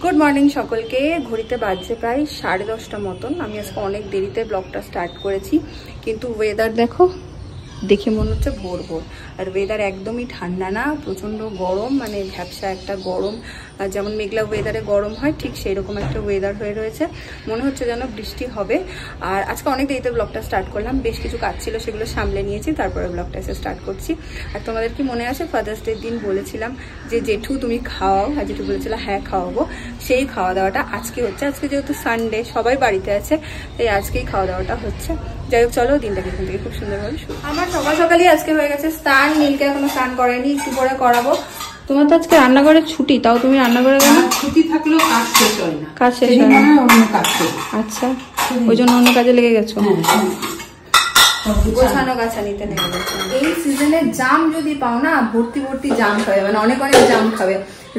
Good morning सकलके घड़ीते बाजছে प्राय 10:30 मतन। আমি আজকে অনেক দেরিতে ব্লগটা স্টার্ট করেছি, কিন্তু ওয়েদার দেখো, দেখে মনে হচ্ছে ভোর ভোর। আর ওয়েদার একদমই ঠান্ডা না, প্রচন্ড গরম, মানে ভ্যাপসা একটা গরম, যেমন মেঘলা ওয়েদারে গরম হয় ঠিক সেই রকম একটা ওয়েদার হয়ে রয়েছে। মনে হচ্ছে যেন বৃষ্টি হবে। আর আজকে অনেক দেরিতে ব্লগটা স্টার্ট করলাম, বেশ কিছু কাজ ছিল সেগুলো সামলে নিয়েছি, তারপরে ব্লগটা এসে স্টার্ট করছি। আর তোমাদের কি মনে আছে ফাদার্স ডের দিন বলেছিলাম যে জেঠু তুমি খাওয়াও, আর জেঠু বলেছিল হ্যাঁ খাওয়াবো। সেই খাওয়া দাওয়াটা আজকে হচ্ছে। আজকে যেহেতু সানডে, সবাই বাড়িতে আছে, তাই আজকেই খাওয়া দাওয়াটা হচ্ছে। যাই হোক, চলো দিনটাকে এখান থেকে খুব সুন্দরভাবে শুরু। আমার সকাল সকালই আজকে হয়ে গেছে স্নান। নীলকে এখনো স্নান করেনি, একটু পরে করাবো। তোমার তো আজকে রান্নাঘরে ছুটি, তাও তুমি রান্নাঘরে গেলে? ছুটি থাকলেও কাজ শেষ হয় না। কাজ শেষ হয় না, অন্য কাজ করি। আচ্ছা, ওই জন্য অন্য কাজে লেগে গেছো। গোছানো গাছানিতে লেগে গেছে। এই সিজনে জাম যদি পাও না, ভর্তি ভর্তি জাম খাবে, মানে অনেক অনেক জাম খাবে।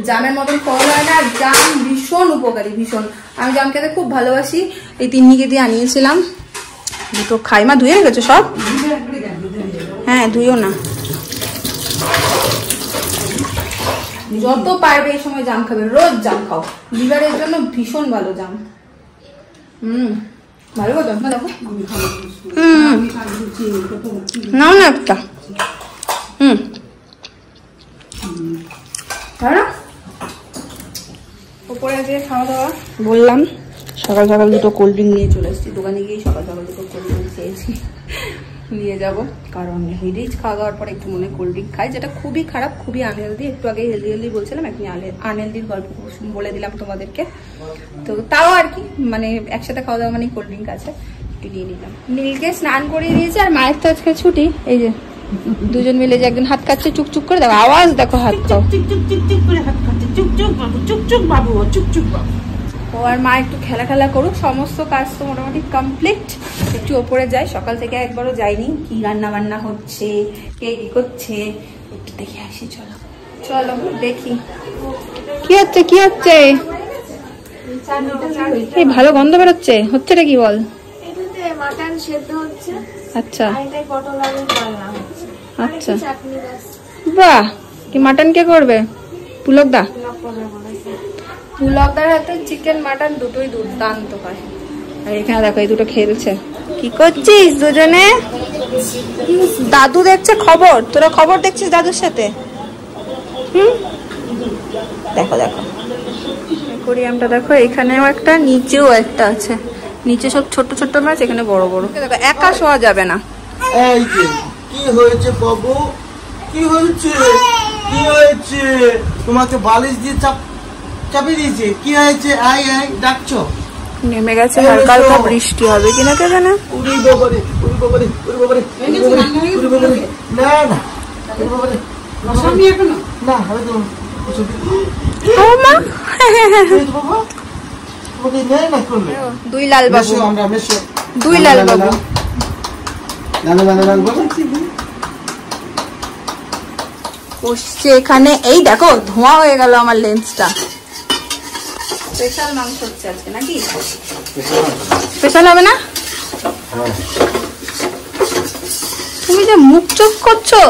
জামের মতন ফল হয় না, জাম ভীষণ উপকারী, ভীষণ। আমি জাম খেতে খুব ভালোবাসি। এই তিন্নিকে দিয়ে আনিয়েছিলাম, দুটো খাই। মা ধুয়ে রেখেছো সব? হ্যাঁ, ধুইও না, যত পারবে এই সময় জাম খাবে। রোজ জাম খাও, লিভারের জন্য ভীষণ ভালো জাম। ভালো কথা দেখো। নাও না একটা। উপরে যে খাওয়া দাওয়া বললাম, সকাল সকাল দুটো কোল্ড ড্রিঙ্ক নিয়ে চলে এসেছি। দোকানে গিয়ে সকাল সকাল দুটো কোল্ড ড্রিঙ্ক খেয়েছি, নিয়ে যাব। কারণ রিচ খাওয়া দাওয়ার পর একটু মনে কোল্ড ড্রিঙ্ক খাই, যেটা খুবই খারাপ, খুবই আনহেলদি। একটু আগে হেলদি হেলদি বলছিলাম, এখন আনহেলদির গল্প বলে দিলাম তোমাদেরকে। তো তাও আর কি, মানে একসাথে খাওয়া দাওয়া মানে কোল্ড ড্রিঙ্ক আছে, একটু নিয়ে নিলাম। নীলকে স্নান করিয়ে দিয়েছে, আর মায়ের তো আজকে ছুটি। এই যে দুজন মিলে যে একজন হাত কাটছে চুকচুক করে, দেখো আওয়াজ, দেখো হাত খাও। ও আর মা একটু খেলা খেলা করুক। সমস্ত কাজ তো মোটামুটি কমপ্লিট। একটু ওপরে যাই, সকাল থেকে একবারও যাইনি। কি রান্না বান্না হচ্ছে, কে কি করছে, একটু দেখে আসি। চলো চলো দেখি কি হচ্ছে। কি হচ্ছে? এই ভালো গন্ধ বেরোচ্ছে। হচ্ছেটা কি বল? মাটন সেদ্ধ হচ্ছে। আচ্ছা পটল আলু রান্না হচ্ছে। আচ্ছা, বাহ। কি মাটন কে করবে? পুলকদা? পুলকদার হাতে চিকেন মাটন দুটোই দুর্দান্ত হয়। আর এখানে দেখো এই দুটো খেলছে। কি করছিস দুজনে? দাদু দেখছে খবর, তোরা খবর দেখছিস দাদুর সাথে? দেখো দেখো অ্যাকোয়ারিয়ামটা দেখো, এখানেও একটা, নিচেও একটা আছে। নিচে সব ছোট ছোট মাছ, এখানে বড় বড়। দেখো একা শোয়া যাবে না। এই যে কি হয়েছে বাবু? কি হয়েছে? কি হয়েছে? তোমাকে বালিশ দিয়ে চাপিয়ে দিয়েছে? কি হয়েছে? আই আই ডাকছো? নেমে গেছে, হালকা হালকা বৃষ্টি হবে কিনা কে জানে। উড়ি বাবারে, উড়ি বাবারে, উড়ি বাবারে, উড়ি বাবারে। না না, উড়ি বাবারে। আমি এখনো না, আমি তো ও মা, বাবা তোমাকে নেই না করলে। দুই লাল বাবু, আমরা মেশো। দুই লাল বাবু। না না না না বাবা বসছে এখানে। এই দেখো ধোঁয়া হয়ে গেল আমার লেন্সটা। স্পেশাল মাংস হচ্ছে আজকে নাকি? স্পেশাল হবে না? তুমি যে মুখ চোখ করছো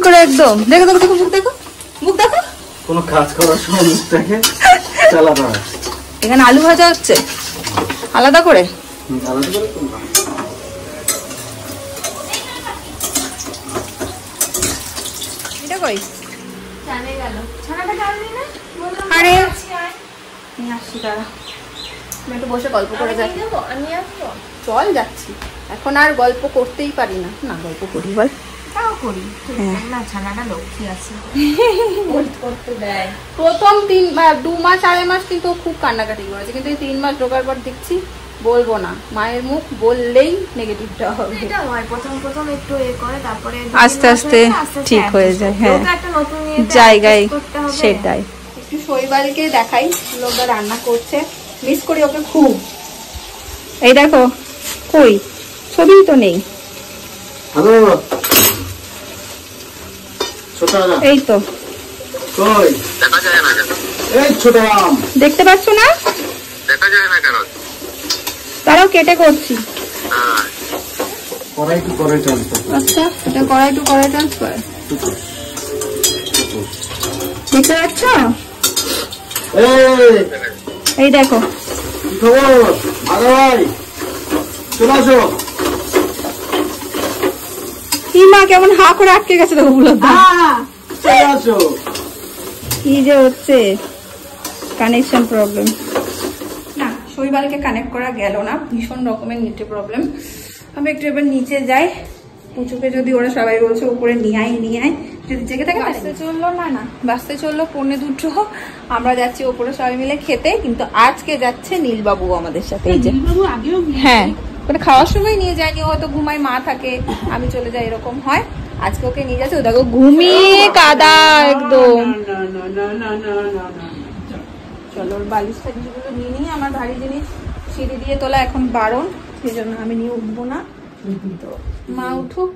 করে একদম। দেখো দেখো দেখো, মুখ দেখো, মুখ দেখো। কোনো কাজ করার সময় মুখটাকে চালাতে হয়। এখানে আলু ভাজা হচ্ছে আলাদা করে। আলাদা করে কোন এটা কই? জানে গেল ছানাটা জানলি না? আরে নিয়ে আসছি, দাঁড়া আমি একটু বসে গল্প করে যাই। আমি আসবো। চল যাচ্ছি, এখন আর গল্প করতেই পারি না। না গল্প করি, বল। তাও করি না, ছানাটা লক্ষ্মী আছে, করতে দেয়। প্রথম 2 মাস 2.5 মাস কিন্তু খুব কান্নাকাটি করেছে, কিন্তু এই 3 মাস ঢোকার পর দেখছি বলবো না, মায়ের মুখ বললেই নেগেটিভটা হবে। এটা হয় প্রথম প্রথম একটু এ করে, তারপরে আস্তে আস্তে ঠিক হয়ে যায়। হ্যাঁ, একটা নতুন জায়গায় সেটাই। একটু শৈবালকে দেখাই, লোকরা রান্না করছে। মিস করি ওকে খুব। এই দেখো কই, ছবি তো নেই। হ্যালো ছোটা, এই তো কই দেখা যায় না কেন? এই ছোট আম দেখতে পাচ্ছ না? দেখা যায় না কেন? তারাও কেটে করছি। কড়াই টু কড়াই ট্রান্সফার। আচ্ছা, এটা কড়াই টু কড়াই ট্রান্সফার। দেখতে পাচ্ছ? এই দেখো কি খবর দাদা ভাই, চলে আসো। কি মা কেমন হা করে আটকে গেছে দেখো বলো চলে আসো। কি যে হচ্ছে, কানেকশন প্রবলেম না, শৈবালকে কানেক্ট করা গেল না, ভীষণ রকমের নেটে প্রবলেম। আমি একটু এবার নিচে যাই, পুচুকে যদি ওরা সবাই বলছে উপরে নিয়ে আয় যদি জেগে থাকে। বাসতে চললো না বাসতে চললো 1:45। আমরা যাচ্ছি ওপরে সবাই মিলে খেতে, কিন্তু আজকে যাচ্ছে নীলবাবু আমাদের সাথে। এই যে হ্যাঁ, মানে খাওয়ার সময় নিয়ে যায়নি, হয়তো ঘুমায়, মা থাকে, আমি চলে যাই, এরকম হয়। আজকে ওকে নিয়ে যাচ্ছে, ও দেখো ঘুমিয়ে কাদা একদম। চলো ওর বালিশ টালিশগুলো নিয়ে নিয়ে, আমার ভারী জিনিস সিঁড়ি দিয়ে তোলা এখন বারণ, সেই জন্য আমি নিয়ে উঠবো না। তো মা উঠুক,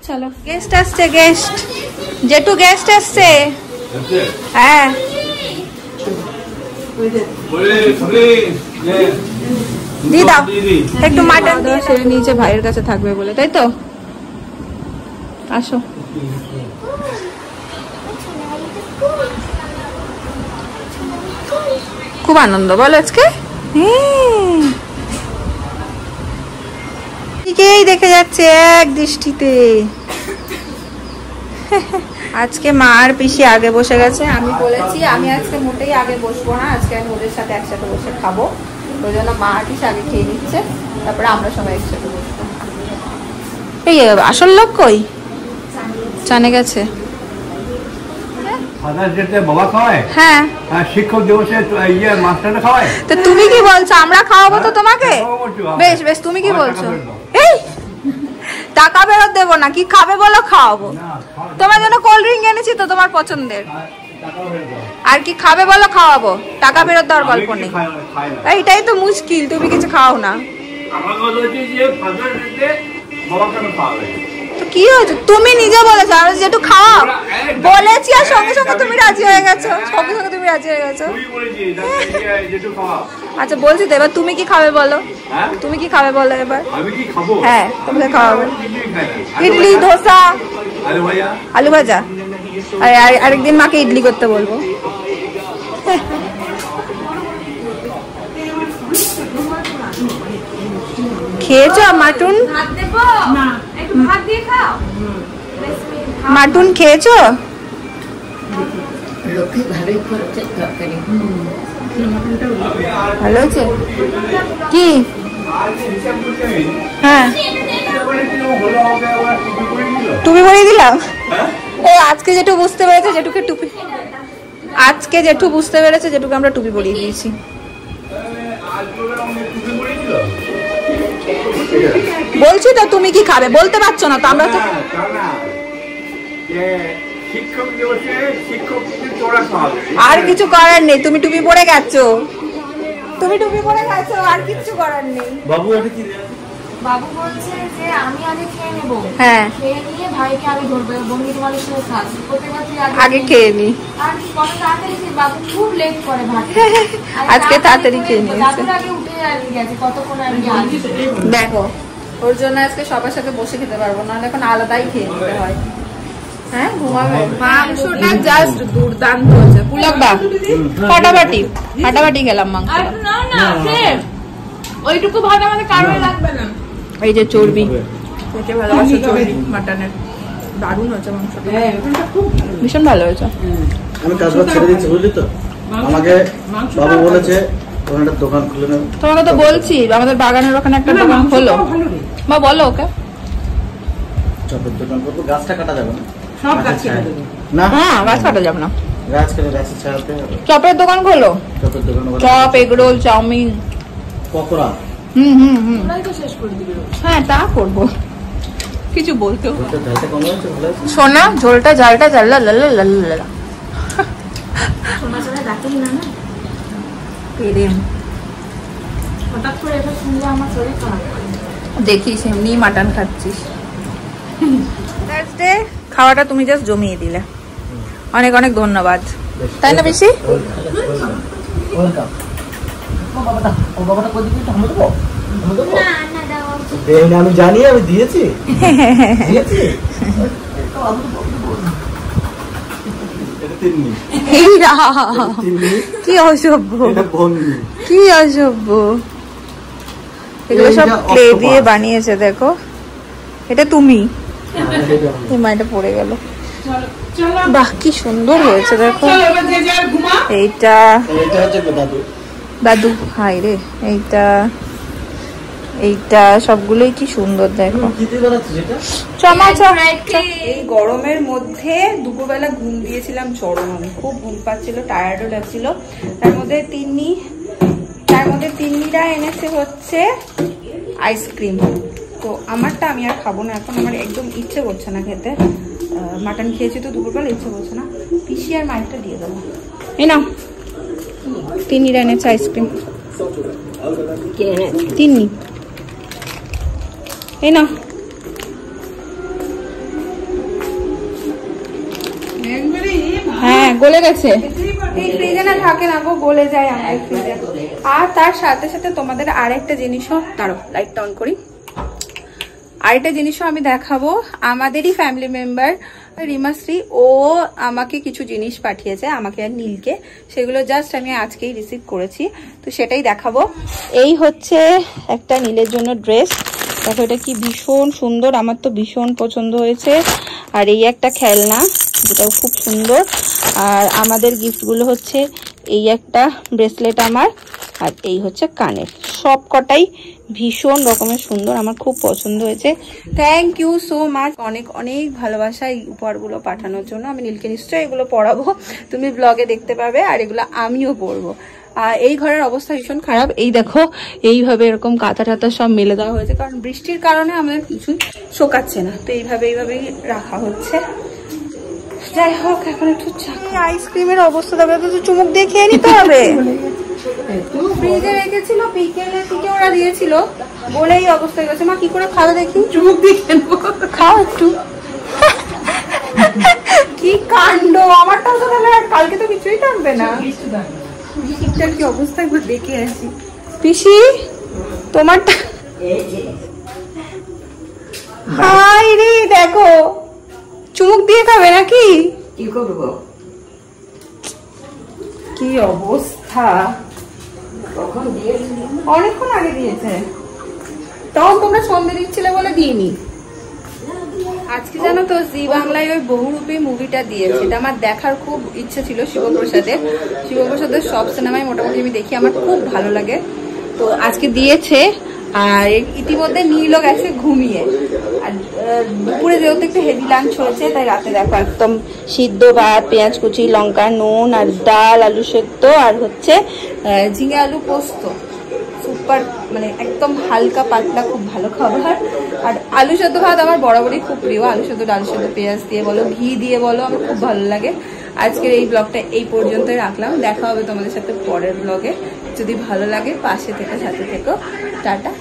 চলো। গেস্ট আসছে, গেস্ট জেঠু গেস্ট আসছে। হ্যাঁ দি দাও একটু মাটন দিয়ে, সেরে নিচে ভাইয়ের কাছে থাকবে বলে, তাই তো? আসো। খুব আনন্দ বলো আজকে, ঠিকই দেখে যাচ্ছে এক দৃষ্টিতে। আজকে মা আর পিসি আগে বসে গেছে, আমি বলেছি আমি আজকে মোটেই আগে বসবো না, আজকে আমি ওদের সাথে একসাথে বসে খাবো, ওই জন্য মা আর পিসি আগে খেয়ে নিচ্ছে, তারপরে আমরা সবাই একসাথে বসবো। এই আসল লোক কই? জানে গেছে। হ্যাঁ শিক্ষক দিবসে মাস্টাররা খাওয়ায়, তো তুমি কি বলছো? আমরা খাওয়াবো তো তোমাকে। বেশ বেশ, তুমি কি বলছো? এই টাকা ফেরত দেবো না, কি খাবে বলো খাওয়াবো। তোমার জন্য কোল্ড ড্রিঙ্ক এনেছি তো তোমার পছন্দের, আর কি খাবে বলো খাওয়াবো, টাকা ফেরত দেওয়ার গল্প নেই। এইটাই তো মুশকিল, তুমি কিছু খাও না তো কি হয়েছে? তুমি নিজে বলেছো আমরা যেটু খাওয়া বলেছি, আর সঙ্গে সঙ্গে তুমি রাজি হয়ে গেছো, সঙ্গে সঙ্গে তুমি রাজি হয়ে গেছো। আচ্ছা বলছি তো, এবার তুমি কি খাবে বলো, তুমি কি খাবে বলো এবার। হ্যাঁ তোমাকে খাওয়াবে ইডলি, ধোসা, আলু ভাজা, আরেকদিন মাকে ইডলি করতে বলবো। খেয়েছো মাটুন? মাটুন খেয়েছো? ভালো হয়েছে কি? হ্যাঁ টুপি পরিয়ে দিলাম। ও আজকে যেটু বুঝতে পেরেছে, যেটুকে টুপি, আজকে জেঠু বুঝতে পেরেছে যেটুকু আমরা টুপি পরিয়ে দিয়েছি। বলছি তো তুমি কি খাবে, বলতে পারছো না তো। আমরা তো আর কিছু করার নেই, তুমি টুপি পরে গেছো, তুমি টুপি পরে গেছো, আর কিছু করার নেই। বাবু এটা কি? বাবু বলছে যে আমি আগে খেয়ে নেবো, হ্যাঁ খেয়ে নিয়ে ভাইকে আমি ধরবো, বন্ধু তোমাদের সাথে খাস আগে খেয়ে নি। আর কত তাড়াতাড়ি বাবু খুব লেট করে ভাত, আজকে তাড়াতাড়ি খেয়ে নিয়েছে, আগে উঠে গেছে, কতক্ষণ আগে। দেখো ওর জন্য আজকে সবার সাথে বসে খেতে পারবো না, এখন আলাদাই খেয়ে নিতে হয়। হ্যাঁ ঘুমাবে। মাংসটা জাস্ট দুর্দান্ত হয়েছে, পুলকদা ফাটাফাটি ফাটাফাটি গেলাম মাংস। ওইটুকু ভাত আমাদের কারোর লাগবে না। এই যে চর্বি, খেতে ভালোবাসো চর্বি মাটনের, দারুণ হয়েছে মাংসটা, ভীষণ ভালো হয়েছে। আমি কাজবাজ ছেড়ে দিচ্ছি বুঝলি তো, আমাকে বাবু বলেছে ওখানে দোকান খুলে নেবে। তোমাকে তো বলছি আমাদের বাগানের ওখানে একটা দোকান খোলো, মা বলো ওকে। চপের দোকান করবো, গাছটা কাটা যাবে না, সব গাছ কেটে দেবো না হ্যাঁ গাছ কাটা যাবে না, গাছ কেটে গাছের ছাড়াতে হবে। চপের দোকান খোলো, চপের দোকান, চপ, এগরোল, চাউমিন, পকোড়া। হ্যাঁ তা করবো, কিছু বলতেও। ঝালটা কম হয়েছে, ভালো আছে। শোনা ঝোলটা ঝালটা ঝাল্লা লাল্লা লাল্লা হঠাৎ করে এটা শুনলে আমার শরীর খারাপ করে। দেখিস এমনি মাটন খাচ্ছিস। থার্সডে খাওয়াটা তুমি জাস্ট জমিয়ে দিলে, অনেক অনেক ধন্যবাদ, তাই না বেশি? আমি জানি, আমি দিয়েছি। তিন্নি। এই রা, তিন্নি, কি অসভ্য, এটা বন্নি। কি অসভ্য। এগুলো সব এইটা ক্লে octopus। দিয়ে বানিয়েছে দেখো। এটা তুমি, হ্যাঁ, এটা আমি। এই মাইটা পড়ে গেল। চলো চলো বাহ কি সুন্দর হয়েছে দেখো। চলো এবার যে যার ঘুমা। এইটা এটা হচ্ছে দাদু। দাদু, হাই রে, এইটা এইটা সবগুলোই কি সুন্দর দেখো। কি দিয়ে বানাচ্ছিস এটা? এই গরমের মধ্যে দুপুরবেলা ঘুম দিয়েছিলাম চরম, আমি খুব ঘুম পাচ্ছিল, টায়ার্ডও লাগছিল। তার মধ্যে তিন্নিরা এনেছে হচ্ছে আইসক্রিম। তো আমারটা আমি আর খাবো না এখন, আমার একদম ইচ্ছে করছে না খেতে। মাটন খেয়েছি তো দুপুরবেলা, ইচ্ছে করছে না। পিসি আর মাইকটা দিয়ে দেবো। এই নাও, তিন্নিরা এনেছে আইসক্রিম। তিন্নি, এই নাও। একবারে হ্যাঁ গলে গেছে, এই ফ্রিজে না থাকে না গো, গলে যায় আমার ফ্রিজে। আর তার সাথে সাথে তোমাদের আরেকটা জিনিসও, দাঁড়ো লাইটটা অন করি, আরেকটা জিনিসও আমি দেখাবো। আমাদেরই ফ্যামিলি মেম্বার রিমাশ্রী, ও আমাকে কিছু জিনিস পাঠিয়েছে, আমাকে আর নীলকে, সেগুলো জাস্ট আমি আজকেই রিসিভ করেছি, তো সেটাই দেখাবো। এই হচ্ছে একটা নীলের জন্য ড্রেস, দেখো এটা কি ভীষণ সুন্দর, আমার তো ভীষণ পছন্দ হয়েছে। আর এই একটা খেলনা, যেটাও খুব সুন্দর। আর আমাদের গিফটগুলো হচ্ছে এই একটা ব্রেসলেট আমার, আর এই হচ্ছে কানের, সব কটাই ভীষণ রকমের সুন্দর, আমার খুব পছন্দ হয়েছে। থ্যাংক ইউ সো মাচ, অনেক অনেক ভালোবাসা এই উপহারগুলো পাঠানোর জন্য। আমি নীলকে নিশ্চয়ই এগুলো পরাবো, তুমি ব্লগে দেখতে পাবে, আর এগুলো আমিও পরবো। এই ঘরের অবস্থা ভীষণ খারাপ, এই দেখো এইভাবে এরকম কাঁথা টাথা সব মেলে দেওয়া হয়েছে, কারণ বৃষ্টির কারণে আমাদের কিছুই শোকাচ্ছে না, তো এইভাবেই রাখা হচ্ছে। যাই হোক, এখন একটু আইসক্রিমের অবস্থা দেখো, তো চুমুক দিয়ে খেয়ে নিতে হবে। ফ্রিজে রেখেছিল, বিকেলের দিকে ওরা দিয়েছিল, বলে এই অবস্থা হয়ে গেছে। মা কি করে খাবে দেখি, চুমুক দিয়ে খেলবো। খাও একটু। কি কাণ্ড, আমারটাও তো তাহলে আর কালকে তো কিছুই থাকবে না। ঠিকঠাক কি অবস্থা একবার দেখে আসি। পিসি তোমারটা, হাই রে দেখো, চুমুক দিয়ে খাবে নাকি? কি করবো? কি অবস্থা, কখন দিয়েছি? অনেকক্ষণ আগে দিয়েছে, তখন তোমরা সন্ধে দিচ্ছিলে বলে দিইনি। আজকে জানো তো জি বাংলায় ওই বহুরূপী মুভিটা দিয়েছে, এটা আমার দেখার খুব ইচ্ছে ছিল। শিবপ্রসাদের সব সিনেমাই মোটামুটি আমি দেখি, আমার খুব ভালো লাগে। তো আজকে দিয়েছে, আর ইতিমধ্যে নীলও গেছে ঘুমিয়ে। আর দুপুরে যেহেতু একটু হেভি লাঞ্চ হয়েছে, তাই রাতে দেখো একদম সিদ্ধ ভাত, পেঁয়াজ কুচি, লঙ্কা, নুন, আর ডাল, আলু সেদ্ধ, আর হচ্ছে ঝিঙে আলু পোস্ত। সুপার, মানে একদম হালকা পাতলা, খুব ভালো খাবার। আর আলু সেদ্ধ ভাত আমার বরাবরই খুব প্রিয়, আলু সেদ্ধ, ডাল সেদ্ধ, পেঁয়াজ দিয়ে বলো, ঘি দিয়ে বলো, আমার খুব ভালো লাগে। আজকের এই ব্লগটা এই পর্যন্তই রাখলাম, দেখা হবে তোমাদের সাথে পরের ব্লগে। যদি ভালো লাগে পাশে থেকে সাথে থেকো, টাটা।